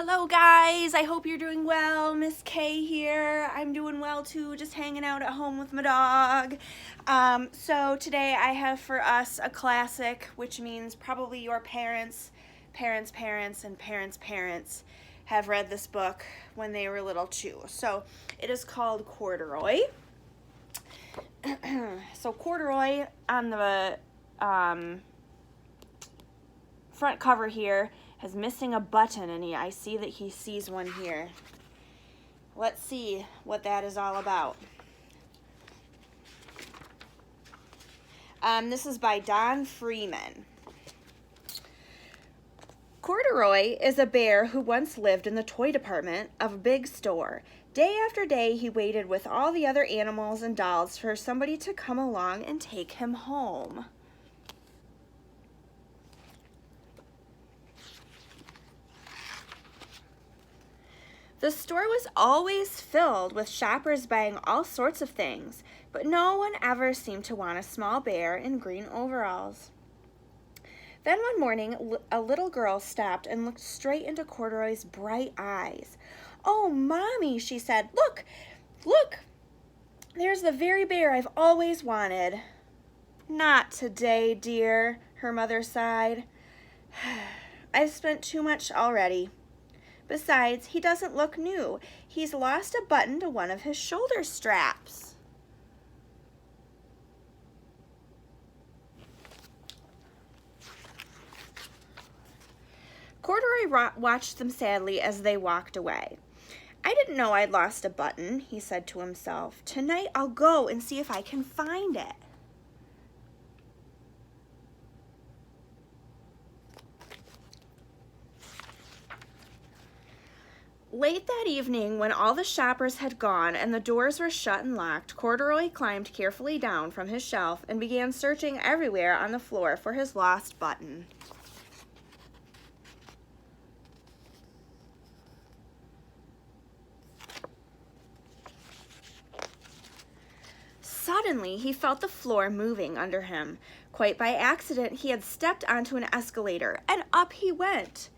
Hello guys, I hope you're doing well. Miss Kay here. I'm doing well too, just hanging out at home with my dog. So today I have for us a classic, which means probably your parents, and parents' have read this book when they were little too. So it is called Corduroy. So Corduroy on the front cover here is missing a button, and I see that he sees one here. Let's see what that is all about. This is by Don Freeman. Corduroy is a bear who once lived in the toy department of a big store. Day after day, he waited with all the other animals and dolls for somebody to come along and take him home. The store was always filled with shoppers buying all sorts of things, but no one ever seemed to want a small bear in green overalls. Then one morning, a little girl stopped and looked straight into Corduroy's bright eyes. "Oh, Mommy," she said, "look, look, there's the very bear I've always wanted." "Not today, dear," her mother sighed. "I've spent too much already. Besides, he doesn't look new. He's lost a button to one of his shoulder straps." Corduroy watched them sadly as they walked away. "I didn't know I'd lost a button," he said to himself. "Tonight I'll go and see if I can find it." Late that evening, when all the shoppers had gone and the doors were shut and locked, Corduroy climbed carefully down from his shelf and began searching everywhere on the floor for his lost button. Suddenly, he felt the floor moving under him. Quite by accident, he had stepped onto an escalator, and up he went.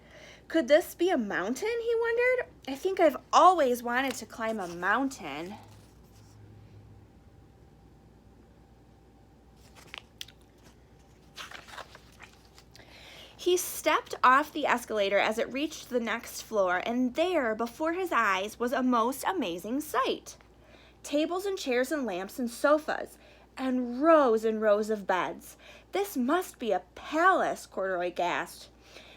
Could this be a mountain, he wondered? I think I've always wanted to climb a mountain. He stepped off the escalator as it reached the next floor, and there, before his eyes, was a most amazing sight. Tables and chairs and lamps and sofas, and rows of beds. "This must be a palace," Corduroy gasped.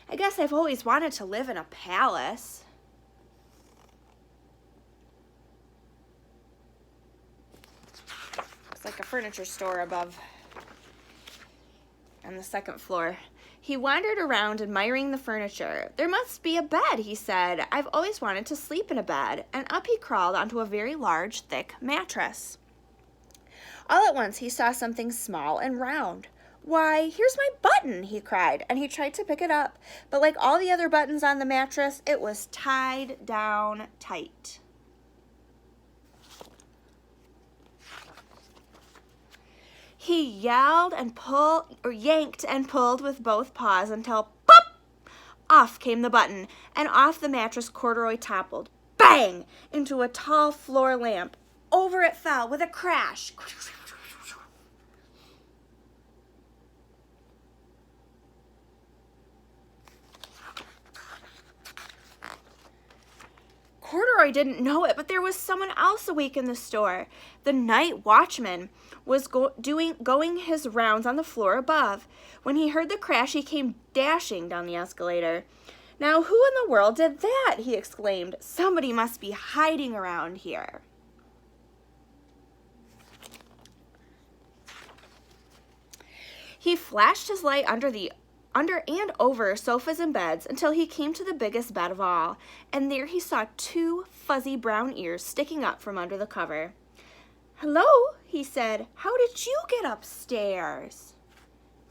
"I guess I've always wanted to live in a palace." It's like a furniture store above on the second floor. He wandered around admiring the furniture. "There must be a bed," he said. "I've always wanted to sleep in a bed." And up he crawled onto a very large, thick mattress. All at once he saw something small and round. "Why, here's my button," he cried, and he tried to pick it up, but like all the other buttons on the mattress, it was tied down tight. He yelled and yanked and pulled with both paws until pop! Off came the button, and off the mattress Corduroy toppled, bang, into a tall floor lamp. Over it fell with a crash. Corduroy didn't know it, but there was someone else awake in the store. The night watchman was going his rounds on the floor above. When he heard the crash, he came dashing down the escalator. "Now, who in the world did that?" he exclaimed. "Somebody must be hiding around here." He flashed his light under and over sofas and beds until he came to the biggest bed of all, and there he saw two fuzzy brown ears sticking up from under the cover. "Hello," he said. "How did you get upstairs?"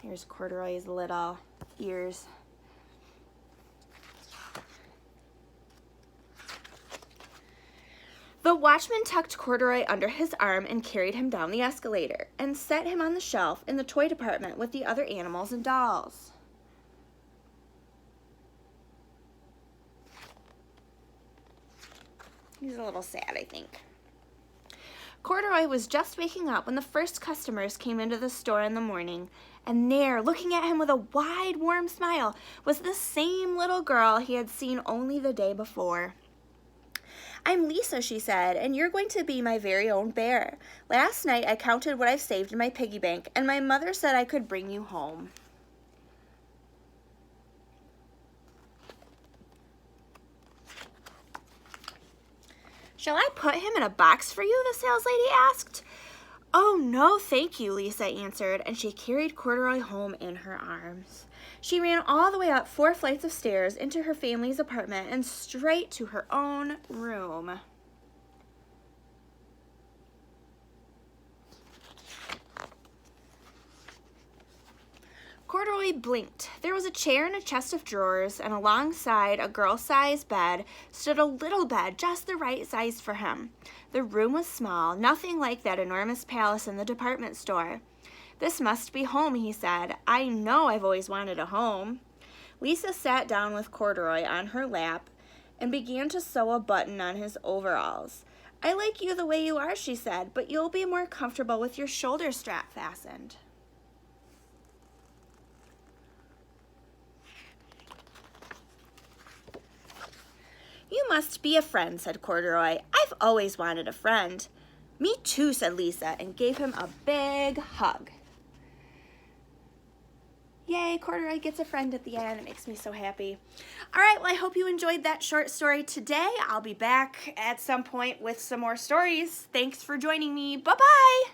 Here's Corduroy's little ears. The watchman tucked Corduroy under his arm and carried him down the escalator and set him on the shelf in the toy department with the other animals and dolls. He's a little sad, I think. Corduroy was just waking up when the first customers came into the store in the morning, and there, looking at him with a wide, warm smile, was the same little girl he had seen only the day before. "I'm Lisa," she said, "and you're going to be my very own bear. Last night I counted what I've saved in my piggy bank, and my mother said I could bring you home." "Shall I put him in a box for you?" the saleslady asked. "Oh, no, thank you," Lisa answered, and she carried Corduroy home in her arms. She ran all the way up 4 flights of stairs into her family's apartment and straight to her own room. Corduroy blinked. There was a chair and a chest of drawers, and alongside a girl-sized bed stood a little bed just the right size for him. The room was small, nothing like that enormous palace in the department store. "This must be home," he said. "I know I've always wanted a home." Lisa sat down with Corduroy on her lap and began to sew a button on his overalls. "I like you the way you are," she said, "but you'll be more comfortable with your shoulder strap fastened." "You must be a friend," said Corduroy. "I've always wanted a friend." "Me too," said Lisa, and gave him a big hug. Yay, Corduroy gets a friend at the end. It makes me so happy. All right, well, I hope you enjoyed that short story today. I'll be back at some point with some more stories. Thanks for joining me. Bye-bye.